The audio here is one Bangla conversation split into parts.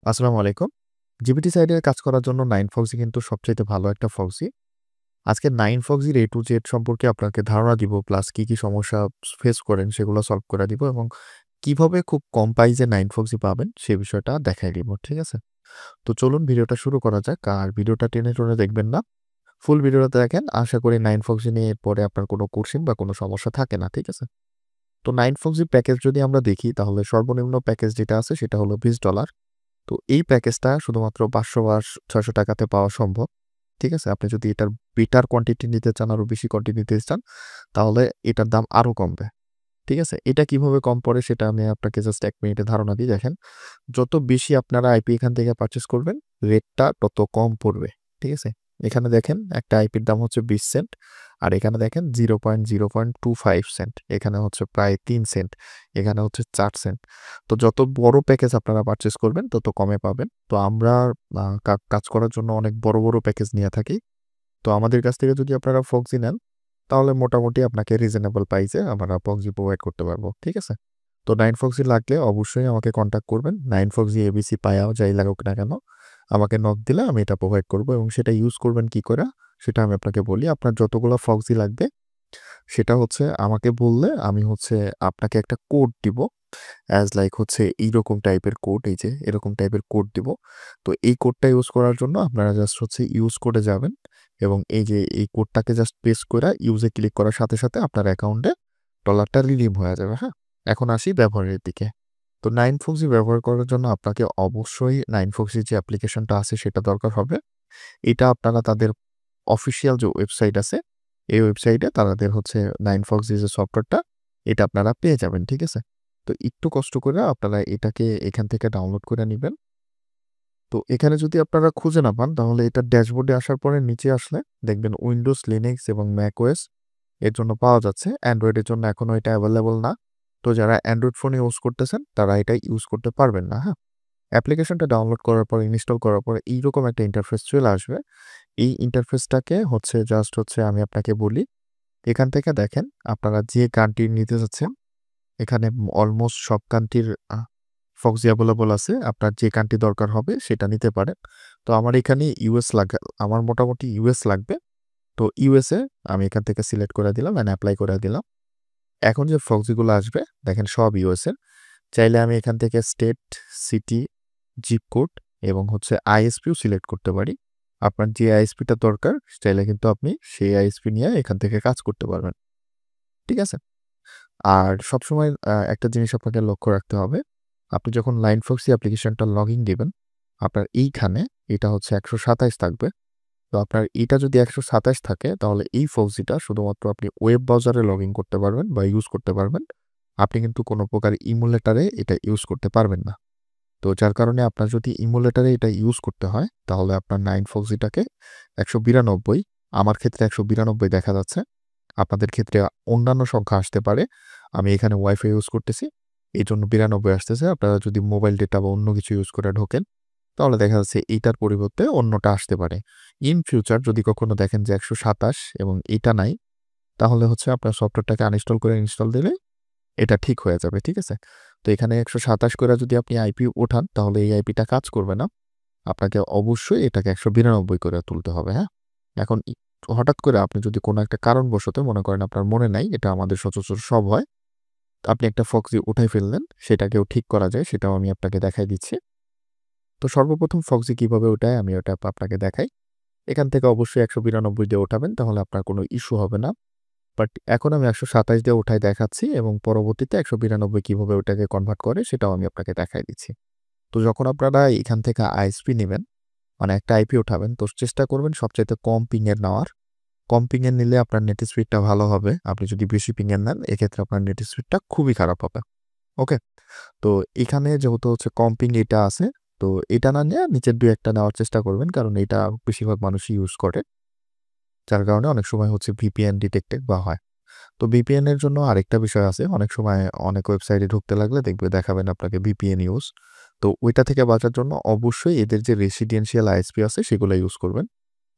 আসসালামু আলাইকুম। জিপিটি সাইডে কাজ করার জন্য 9foxy কিন্তু সবচাইতে ভালো একটা ফক্সি। আজকে 9foxy এর A to Z সম্পর্কে আপনাকে ধারণা দিব, প্লাস কি সমস্যা ফেস করেন সেগুলো সলভ করে দিব এবং কিভাবে খুব কম প্রাইসে 9foxy পাবেন সে বিষয়টা দেখাই দিব। ঠিক আছে? তো চলুন ভিডিওটা শুরু করা যাক। আর ভিডিওটা টেনে দেখবেন না। ফুল ভিডিওটা দেখেন। আশা করি 9foxy নিয়ে এরপরে আপনার কোনো কোশ্চেন বা কোনো সমস্যা থাকে না। ঠিক আছে? তো 9foxy প্যাকেজ যদি আমরা দেখি তাহলে সর্বনিম্ন প্যাকেজ যেটা আছে সেটা হলো $20। তো এই প্যাকেজটা শুধুমাত্র ৫০০ বা ৬০০ টাকাতে পাওয়া সম্ভব। ঠিক আছে? আপনি যদি এটার বেটার কোয়ান্টিটি নিতে চান, আরো বেশি কোয়ান্টিটি নিতে চান, তাহলে এটার দাম আরো কমবে। ঠিক আছে? এটা কিভাবে কম পড়ে সেটা আমি আপনাকে জাস্ট ১ মিনিটে ধারণা দিই। দেখেন, যত বেশি আপনারা আইপি এখান থেকে পারচেজ করবেন, রেটটা তত কম পড়বে। ঠিক আছে? এখানে দেখেন একটা আইপির দাম হচ্ছে ২০ সেন্ট। আর এখানে দেখেন 0.0.25 সেন্ট। এখানে হচ্ছে প্রায় ৩ সেন্ট। এখানে হচ্ছে ৪ সেন্ট। তো যত বড় প্যাকেজ আপনারা পারচেজ করবেন তত কমে পাবেন। তো আমরা কাজ করার জন্য অনেক বড় প্যাকেজ নিয়ে থাকি। তো আমাদের কাছ থেকে যদি আপনারা ফক্সি নেন, তাহলে মোটামুটি আপনাকে রিজনেবল প্রাইসে আমরা ফক্সি প্রোভাইড করতে পারবো। ঠিক আছে? তো 9foxy লাগলে অবশ্যই আমাকে কন্ট্যাক্ট করবেন। 9foxy, এবিসি, পায়াও যাই লাগুক না কেন, আমাকে নক দিলে আমি এটা প্রোভাইড করব এবং সেটা ইউজ করবেন কি করে সেটা আমি আপনাকে বলি। আপনার যতগুলো ফক্সি লাগবে সেটা হচ্ছে আমাকে বললে আমি হচ্ছে আপনাকে একটা কোড দিব। অ্যাজ লাইক হচ্ছে এইরকম টাইপের কোড, এই যে এরকম টাইপের কোড দিব। তো এই কোডটা ইউজ করার জন্য আপনারা জাস্ট হচ্ছে ইউজ কোডে যাবেন এবং এই যে এই কোডটাকে জাস্ট পেস্ট করে ইউজে ক্লিক করার সাথে আপনার অ্যাকাউন্টে ডলারটা রিডিম হয়ে যাবে। হ্যাঁ? এখন আসি ব্যবহারের দিকে। তো 9foxy ব্যবহার করার জন্য আপনাকে অবশ্যই 9foxy যে অ্যাপ্লিকেশনটা আছে সেটা দরকার হবে। এটা আপনারা তাদের অফিসিয়াল যে ওয়েবসাইট আছে, এই ওয়েবসাইটে তাদের হচ্ছে 9foxy যে সফটওয়্যারটা, এটা আপনারা পেয়ে যাবেন। ঠিক আছে? তো একটু কষ্ট করে আপনারা এটাকে এখান থেকে ডাউনলোড করে নিবেন। তো এখানে যদি আপনারা খুঁজে না পান তাহলে এটা ড্যাশবোর্ডে আসার পরে নিচে আসলে দেখবেন উইন্ডোজ, লিনাক্স এবং ম্যাকওএস এর জন্য পাওয়া যাচ্ছে। অ্যান্ড্রয়েডের জন্য এখনো এটা অ্যাভেলেবল না। তো যারা অ্যান্ড্রয়েড ফোন ইউজ করতেছেন তারা এটা ইউজ করতে পারবেন না। হ্যাঁ? অ্যাপ্লিকেশনটা ডাউনলোড করার পর, ইনস্টল করার পরে এইরকম একটা ইন্টারফেস চলে আসবে। এই ইন্টারফেসটাকে হচ্ছে জাস্ট হচ্ছে আমি আপনাকে বলি, এখান থেকে দেখেন আপনারা যে গানটি নিতে চাচ্ছেন, এখানে অলমোস্ট সব কান্ট্রির ফক্সি অ্যাভেলেবল আছে। আপনার যে কান্ট্রি দরকার হবে সেটা নিতে পারেন। তো আমার এখানে ইউএস আমার মোটামুটি ইউএস লাগবে। তো ইউএসএ আমি এখান থেকে সিলেক্ট করে দিলাম অ্যান্ড এপ্লাই করে দিলাম। এখন যে ফক্সিগুলো আসবে দেখেন সব ইউএসএ। চাইলে আমি এখান থেকে স্টেট, সিটি, জিপ কোড এবং হচ্ছে আইএসপিও সিলেক্ট করতে পারি। আপনার যে আইএসপিটা দরকার চাইলে কিন্তু আপনি সেই আইএসপি নিয়ে এখান থেকে কাজ করতে পারবেন। ঠিক আছে? আর সবসময় একটা জিনিস আপনাকে লক্ষ্য রাখতে হবে। আপনি যখন 9foxy অ্যাপ্লিকেশনটা লগইন দিবেন, আপনার এইখানে এটা হচ্ছে ১২৭ থাকবে। তো আপনার এটা যদি ১২৭ থাকে তাহলে এই ফক্সিটা শুধুমাত্র আপনি ওয়েব ব্রাউজারে লগইন করতে পারবেন বা ইউজ করতে পারবেন। আপনি কিন্তু কোনো প্রকার ইমুলেটরে এটা ইউজ করতে পারবেন না। তো যার কারণে আপনার যদি ইমুলেটরে এটা ইউজ করতে হয় তাহলে আপনার 9foxyটাকে ১৯২ আমার ক্ষেত্রে ১৯২ দেখা যাচ্ছে। আপনাদের ক্ষেত্রে অন্যান্য সংখ্যা আসতে পারে। আমি এখানে ওয়াইফাই ইউজ করতেছি। এজন্য ৯২ আসতেছে। আপনারা যদি মোবাইল ডেটা বা অন্য কিছু ইউজ করে ঢোকেন, তাহলে দেখা যাচ্ছে এইটার পরিবর্তে অন্যটা আসতে পারে। ইন ফিউচার যদি কখনো দেখেন যে ১২৭ এবং এটা নাই, তাহলে হচ্ছে আপনার সফটওয়্যারটাকে আনইনস্টল করে ইনস্টল দিলে এটা ঠিক হয়ে যাবে। ঠিক আছে? তো এখানে ১২৭ করে যদি আপনি আইপি ওঠান তাহলে এই আইপিটা কাজ করবে না। আপনাকে অবশ্যই এটাকে ১৯২ করে তুলতে হবে। হ্যাঁ? এখন হঠাৎ করে আপনি যদি কোনো একটা কারণবশত মনে করেন আপনার মনে নাই, এটা আমাদের সচরাচর সব হয়। আপনি একটা ফক্সি উঠাই ফেললেন, সেটাকেও ঠিক করা যায় সেটাও আমি আপনাকে দেখাই দিচ্ছি। তো সর্বপ্রথম ফক্সি কিভাবে ওঠায় আমি ওটা আপনাকে দেখাই। এখান থেকে অবশ্যই ১৯২ দিয়ে ওঠাবেন তাহলে আপনার কোনো ইস্যু হবে না। বাট এখন আমি ১২৭ দিয়ে উঠায় দেখাচ্ছি এবং পরবর্তীতে ১৯২ কিভাবে ওটাকে কনভার্ট করে সেটাও আমি আপনাকে দেখাই দিচ্ছি। তো যখন আপনারা এখান থেকে আইএসপি নিবেন, মানে একটা আইপি উঠাবেন, তো চেষ্টা করবেন সবচাইতে কম পিং এর নেওয়ার। কম পিং এর নিলে আপনার নেট স্পিডটা ভালো হবে। আপনি যদি বেশি পিং এর নেন, এক্ষেত্রে আপনার নেট স্পিডটা খুবই খারাপ হবে। ওকে? তো এখানে যেহেতু হচ্ছে কম পিং এটা আছে, তো এটা না নিয়ে নিচের ২-১ টা নেওয়ার চেষ্টা করবেন। কারণ এটা বেশিরভাগ মানুষই ইউজ করে। যার কারণে অনেক সময় হচ্ছে ভিপিএন ডিটেক্টেড বা হয়। তো ভিপিএন এর জন্য আরেকটা বিষয় আছে। অনেক সময় অনেক ওয়েবসাইটে ঢুকতে লাগলে দেখাবেন আপনাকে ভিপিএন ইউজ। তো ওইটা থেকে বাঁচার জন্য অবশ্যই এদের যে রেসিডেন্সিয়াল আইএসপি আছে সেগুলো ইউজ করবেন।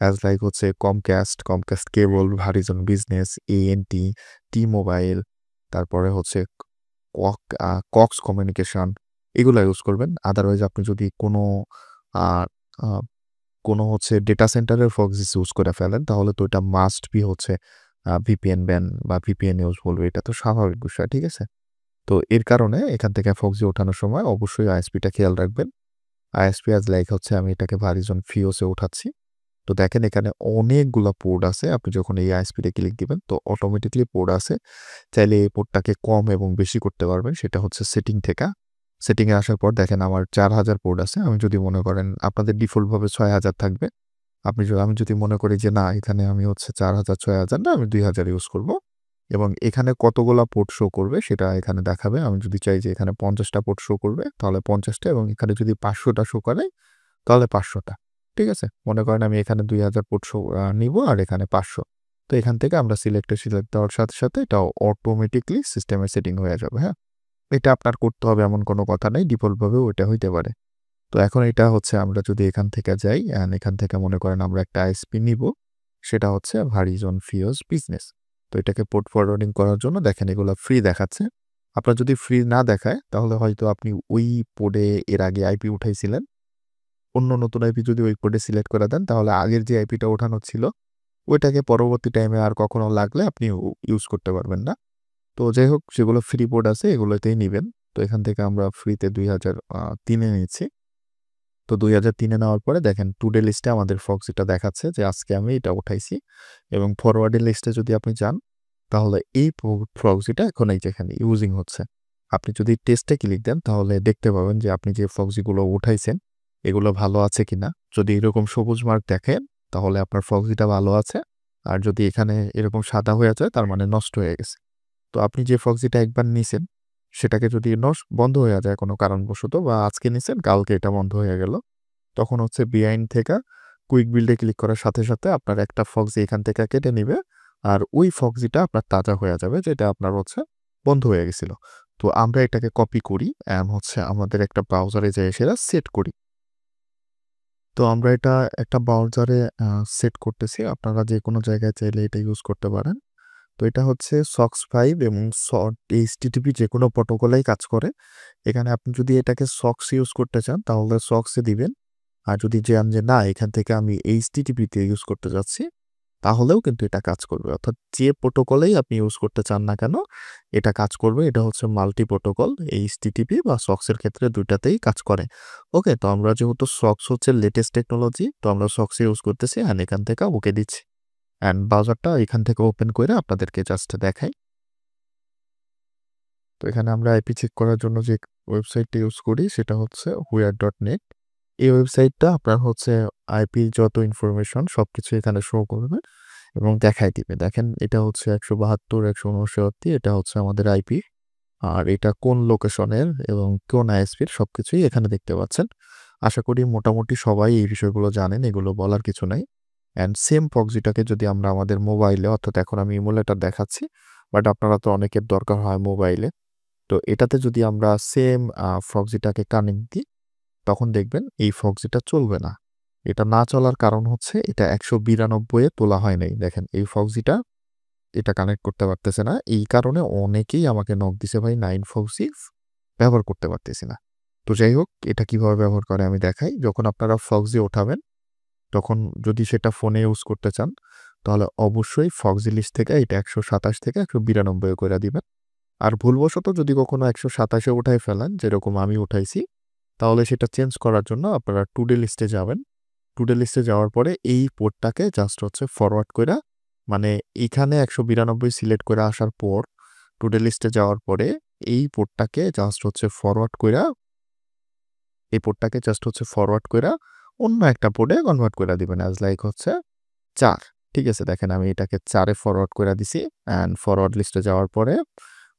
অ্যাজ লাইক হচ্ছে কমকাস্ট কেবল, ভারিজন বিজনেস, এএনটি, টি মোবাইল, তারপরে হচ্ছে কক্স কমিউনিকেশন, এগুলা ইউজ করবেন। আদারওয়াইজ আপনি যদি কোনো আ আ কোনো হচ্ছে ডেটা সেন্টারের প্রক্সিস ইউজ করে ফেলেন, তাহলে তো এটা মাস্ট বি হচ্ছে VPN ব্যান বা VPN ইউজ বলবে। এটা তো স্বাভাবিক বিষয়, ঠিক আছে? তো এর কারণে এখান থেকে প্রক্সি ওঠানোর সময় অবশ্যই ISP-টা খেয়াল রাখবেন। ISP as লাইক হচ্ছে আমি এটাকে Verizon FiOS-এ উঠাচ্ছি। তো দেখেন এখানে অনেকগুলা পোর্ট আছে। আপনি যখন এই ISP-তে ক্লিক দিবেন তো অটোমেটিক্যালি পোর্ট আছে। চাইলে এই পোর্টটাকে কম এবং বেশি করতে পারবেন। সেটা হচ্ছে সেটিং থেকে। সেটিংয়ে আসার পর দেখেন আমার ৪,০০০ পোর্ট আছে। আমি যদি মনে করেন আপনাদের ডিফল্টভাবে ৬,০০০ থাকবে। আমি যদি মনে করি যে না এখানে আমি হচ্ছে ৪,০০০ ৬,০০০ না আমি ২,০০০ ইউজ করব। এবং এখানে কতগুলা পোর্ট শো করবে সেটা এখানে দেখাবে। আমি যদি চাই যে এখানে ৫০ টা পোর্ট শো করবে তাহলে ৫০ টা এবং এখানে যদি ৫০০ টা শো করে তাহলে ৫০০ টা। ঠিক আছে? মনে করেন আমি এখানে ২,০০০ পোর্ট শো নিবো আর এখানে ৫০০। তো এখান থেকে আমরা সিলেক্ট দেওয়ার সাথে, সাথে এটা অটোমেটিক্যালি সিস্টেমে সেটিং হয়ে যাবে, হ্যাঁ? এটা আপনার করতে হবে এমন কোনো কথা নাই। ডিফল্টভাবেও ওইটা হইতে পারে। তো এখন এটা হচ্ছে আমরা যদি এখান থেকে যাই অ্যান্ড এখান থেকে মনে করেন আমরা একটা আইএসপি নিবো। সেটা হচ্ছে Verizon FiOS বিজনেস। তো এটাকে পোর্ট ফরওয়ার্ডিং করার জন্য দেখেন এগুলা ফ্রি দেখাচ্ছে। আপনার যদি ফ্রি না দেখায় তাহলে হয়তো আপনি ওই পোর্টে এর আগে আইপি উঠাইছিলেন। অন্য নতুন আইপি যদি ওই পোর্টে সিলেক্ট করে দেন তাহলে আগের যে আইপিটা ওঠানো ছিল ওইটাকে পরবর্তী টাইমে আর কখনো লাগলে আপনি ইউজ করতে পারবেন না। তো যাই হোক যেগুলো ফ্রি পোর্ট আছে এগুলোতেই নিবেন। তো এখান থেকে আমরা ফ্রিতে ২০০৩ এ নিচ্ছি। তো ২০০৩ এ নেওয়ার পরে দেখেন টুডে লিস্টে আমাদের প্রক্সিটা দেখাচ্ছে যে আজকে আমি এটা উঠাইছি এবং ফরওয়ার্ডিং লিস্টে যদি আপনি যান তাহলে এই প্রক্সিটা এখন এই যে এখানে ইউজিং হচ্ছে। আপনি যদি টেস্টে ক্লিক দেন তাহলে দেখতে পাবেন যে আপনি যে প্রক্সিগুলো উঠাইছেন এগুলো ভালো আছে কিনা। যদি এরকম সবুজ মার্ক দেখেন তাহলে আপনার প্রক্সিটা ভালো আছে। আর যদি এখানে এরকম সাদা হয়ে যায় তার মানে নষ্ট হয়ে গেছে। তো আপনি যে প্রক্সিটা একবার নিছেন সেটাকে যদি বন্ধ হয়ে যায় কোনো কারণবশত বা আজকে নিছেন কালকে এটা বন্ধ হয়ে গেল, তখন হচ্ছে বিহাইন্ড থেকে কুইক বিল্ডে ক্লিক করার সাথে, সাথে আপনার একটা ফক্সি এখান থেকে কেটে নিবে। আর ওই ফক্সিটা আপনার তাজা হয়ে যাবে যেটা আপনার হচ্ছে বন্ধ হয়ে গেছিল। তো আমরা এটাকে কপি করি অ্যান্ড হচ্ছে আমাদের একটা ব্রাউজারে যেয়ে সেটা সেট করি। তো আমরা এটা একটা ব্রাউজারে সেট করতেছি। আপনারা যেকোনো জায়গায় চাইলে এটা ইউজ করতে পারেন। তো এটা হচ্ছে SOCKS 5 এবং HTTP যেকোনো প্রোটোকলেই কাজ করে। এখানে আপনি যদি এটাকে SOCKS ইউজ করতে চান তাহলে SOCKS এ দিবেন। আর যদি চান যে না এখান থেকে আমি HTTP তে ইউজ করতে যাচ্ছি, তাহলেও কিন্তু এটা কাজ করবে। অর্থাৎ যে প্রোটোকলেই আপনি ইউজ করতে চান না কেন, এটা কাজ করবে। এটা হচ্ছে মাল্টি প্রোটোকল। HTTP বা SOCKS এর ক্ষেত্রে ২ টাতেই কাজ করে। ওকে? তো আমরা যেহেতু SOCKS হচ্ছে লেটেস্ট টেকনোলজি, তো আমরা SOCKS ইউজ করতেছি অ্যান্ড এখান থেকে ওকে দিচ্ছি। অ্যান্ড ব্রাউজারটা এখান থেকে ওপেন করে আপনাদেরকে জাস্ট দেখাই। তো এখানে আমরা আইপি চেক করার জন্য যে ওয়েবসাইটটা ইউজ করি সেটা হচ্ছে weird.net। এই ওয়েবসাইটটা আপনার হচ্ছে আইপির যত ইনফরমেশন সবকিছু এখানে শো করবে এবং দেখায় দিবে। দেখেন এটা হচ্ছে ১৭২, ১৫৯ এটা হচ্ছে আমাদের আইপি। আর এটা কোন লোকেশনের এবং কোন আইএসপির সবকিছুই এখানে দেখতে পাচ্ছেন। আশা করি মোটামুটি সবাই এই বিষয়গুলো জানেন, এগুলো বলার কিছু নাই। অ্যান্ড সেম প্রক্সিটাকে যদি আমরা আমাদের মোবাইলে অর্থাৎ এখন আমি ইমুলেটর দেখাচ্ছি, বাট আপনারা তো অনেকের দরকার হয় মোবাইলে। তো এটাতে যদি আমরা সেম প্রক্সিটাকে কানেক্ট দিই তখন দেখবেন এই ফক্সিটা চলবে না। এটা না চলার কারণ হচ্ছে এটা ১৯২ এ তোলা হয় নাই। দেখেন এই ফক্সিটা এটা কানেক্ট করতে পারতেছে না। এই কারণে অনেকেই আমাকে নক দিছে ভাই 9 ফক্সি ব্যবহার করতে পারতেছি না। তো যাই হোক এটা কিভাবে ব্যবহার করে আমি দেখাই। যখন আপনারা ফক্সি ওঠাবেন তখন যদি সেটা ফোনে ইউজ করতে চান তাহলে অবশ্যই ফক্সি লিস্ট থেকে এটা ১২৭ থেকে ১৯২ এ কইরা দিবেন। আর ভুলবশত যদি কখনো ১২৭ এ উঠায় ফেলেন যেরকম আমি উঠাইছি তাহলে সেটা চেঞ্জ করার জন্য আপনারা টুডে লিস্টে যাবেন। টুডে লিস্টে যাওয়ার পরে এই পোর্টটাকে জাস্ট হচ্ছে ফরওয়ার্ড কইরা মানে এইখানে ১৯২ সিলেক্ট করে আসার পর টুডে লিস্টে যাওয়ার পরে এই পোর্টটাকে জাস্ট হচ্ছে ফরওয়ার্ড কইরা এই পোর্টটাকে জাস্ট হচ্ছে ফরওয়ার্ড কইরা অন্য একটা পোর্টে কনভার্ট কইরা দিবেন অ্যাজ লাইক হচ্ছে ৪। ঠিক আছে? দেখেন আমি এটাকে ৪ এ ফরওয়ার্ড কইরা দিছি অ্যান্ড ফরওয়ার্ড লিস্টে যাওয়ার পরে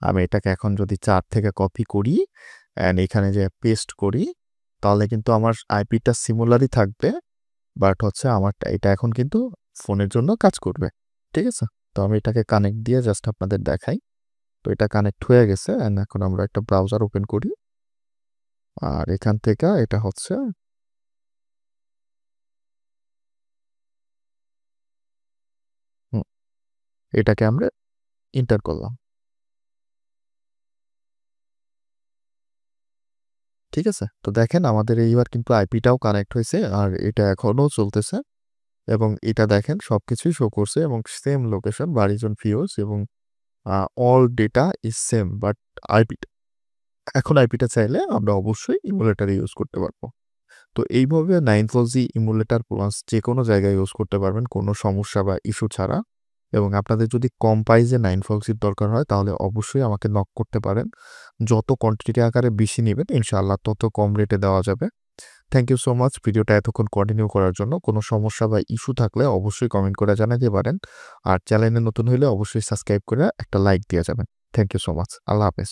আমি এটাকে এখন যদি ৪ থেকে কপি করি অ্যান্ড এখানে যে পেস্ট করি তাহলে কিন্তু আমার আইপিটা সিমিলারই থাকবে। বাট হচ্ছে আমারটা এটা এখন কিন্তু ফোনের জন্য কাজ করবে। ঠিক আছে? তো আমি এটাকে কানেক্ট দিয়ে জাস্ট আপনাদের দেখাই। তো এটা কানেক্ট হয়ে গেছে অ্যান্ড এখন আমরা একটা ব্রাউজার ওপেন করি। আর এখান থেকে এটা হচ্ছে হুম, এটাকে আমরা এন্টার করলাম। ঠিক আছে? তো দেখেন আমাদের এইবার কিন্তু আইপিটাও কানেক্ট হইছে আর এটা এখনো চলতেছে এবং এটা দেখেন সবকিছুই শো করছে এবং সেম লোকেশন বাড়িজন ফিউজ এবং all data is same but আইপিটা এখন আইপিটা চাইলে আমরা অবশ্যই ইমুলেটর ইউজ করতে পারবো। তো এইভাবে 940 ইমুলেটর প্লাস যেকোনো জায়গায় ইউজ করতে পারবেন কোনো সমস্যা বা ইস্যু ছাড়া। এবং আপনাদের যদি কম প্রাইসে 940 র দরকার হয় তাহলে অবশ্যই আমাকে নক করতে পারেন। যত কোয়ান্টিটি আকারে বেশি নিবেন ইনশাআল্লাহ তত কম রেটে দেওয়া যাবে। থ্যাংক ইউ সো মাচ ভিডিওটা এতক্ষণ কন্টিনিউ করার জন্য। কোনো সমস্যা বা ইস্যু থাকলে অবশ্যই কমেন্ট করে জানাতে পারেন। আর চ্যানেলে নতুন হইলে অবশ্যই সাবস্ক্রাইব করে একটা লাইক দিয়ে যাবেন। Thank you so much. আল্লাহ হাফেজ।